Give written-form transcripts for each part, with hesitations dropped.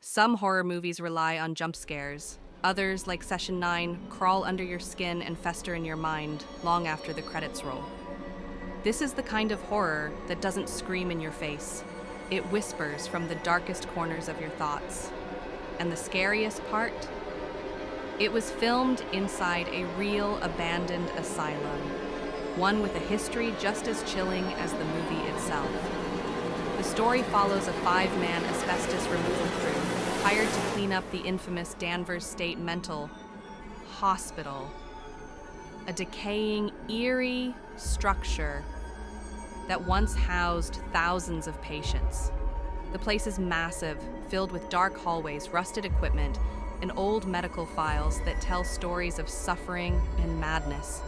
Some horror movies rely on jump scares. Others, like Session 9, crawl under your skin and fester in your mind long after the credits roll. This is the kind of horror that doesn't scream in your face. It whispers from the darkest corners of your thoughts. And the scariest part? It was filmed inside a real abandoned asylum, one with a history just as chilling as the movie itself. The story follows a 5-man asbestos removal crew hired to clean up the infamous Danvers State Mental Hospital, a decaying, eerie structure that once housed thousands of patients. The place is massive, filled with dark hallways, rusted equipment, and old medical files that tell stories of suffering and madness.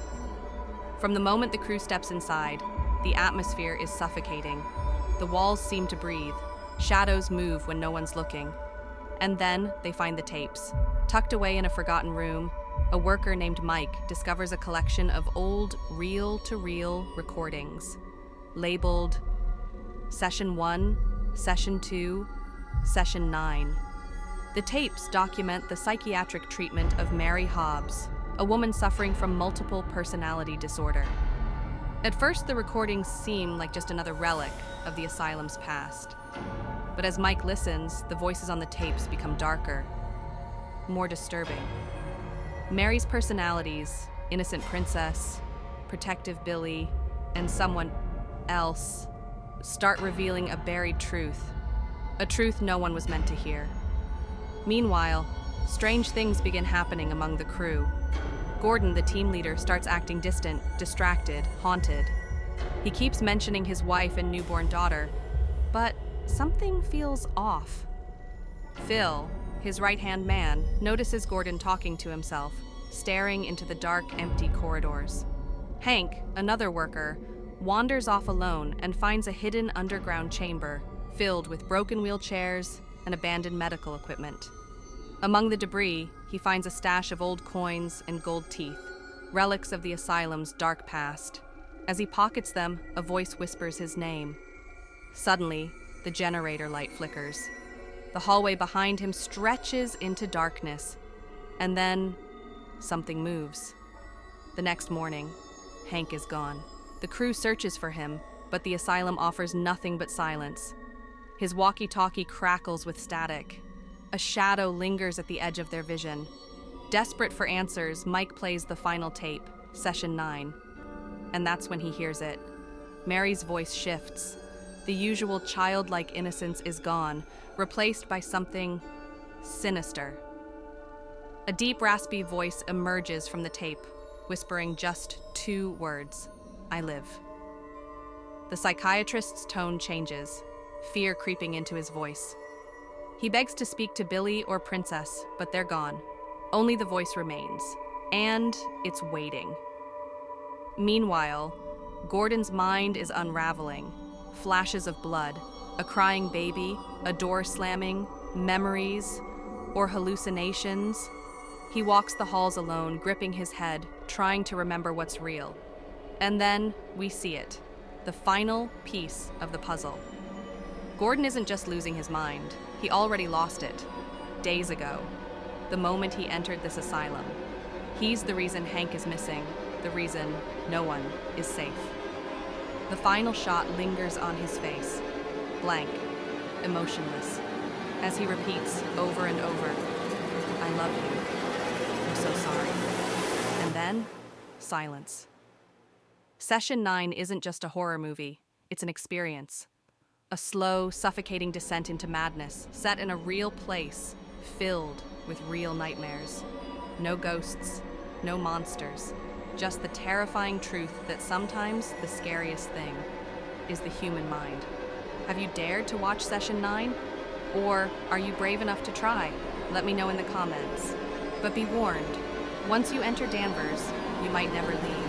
From the moment the crew steps inside, the atmosphere is suffocating. The walls seem to breathe. Shadows move when no one's looking. And then they find the tapes. Tucked away in a forgotten room, a worker named Mike discovers a collection of old reel-to-reel recordings, labeled Session 1, Session 2, Session 9. The tapes document the psychiatric treatment of Mary Hobbs, a woman suffering from multiple personality disorder. At first, the recordings seem like just another relic of the asylum's past. But as Mike listens, the voices on the tapes become darker, more disturbing. Mary's personalities, innocent princess, protective Billy, and someone else, start revealing a buried truth, a truth no one was meant to hear. Meanwhile, strange things begin happening among the crew. Gordon, the team leader, starts acting distant, distracted, haunted. He keeps mentioning his wife and newborn daughter, but something feels off. Phil, his right-hand man, notices Gordon talking to himself, staring into the dark, empty corridors. Hank, another worker, wanders off alone and finds a hidden underground chamber filled with broken wheelchairs and abandoned medical equipment. Among the debris, he finds a stash of old coins and gold teeth, relics of the asylum's dark past. As he pockets them, a voice whispers his name. Suddenly, the generator light flickers. The hallway behind him stretches into darkness, and then something moves. The next morning, Hank is gone. The crew searches for him, but the asylum offers nothing but silence. His walkie-talkie crackles with static. A shadow lingers at the edge of their vision. Desperate for answers, Mike plays the final tape, Session 9. And that's when he hears it. Mary's voice shifts. The usual childlike innocence is gone, replaced by something sinister. A deep, raspy voice emerges from the tape, whispering just 2 words: I live. The psychiatrist's tone changes, fear creeping into his voice. He begs to speak to Billy or Princess, but they're gone. Only the voice remains, and it's waiting. Meanwhile, Gordon's mind is unraveling. Flashes of blood, a crying baby, a door slamming, memories, or hallucinations. He walks the halls alone, gripping his head, trying to remember what's real. And then we see it, the final piece of the puzzle. Gordon isn't just losing his mind. He already lost it, days ago, the moment he entered this asylum. He's the reason Hank is missing, the reason no one is safe. The final shot lingers on his face, blank, emotionless, as he repeats over and over, I love you, I'm so sorry. And then, silence. Session 9 isn't just a horror movie, it's an experience. A slow, suffocating descent into madness, set in a real place, filled with real nightmares. No ghosts, no monsters, just the terrifying truth that sometimes the scariest thing is the human mind. Have you dared to watch Session 9? Or are you brave enough to try? Let me know in the comments. But be warned, once you enter Danvers, you might never leave.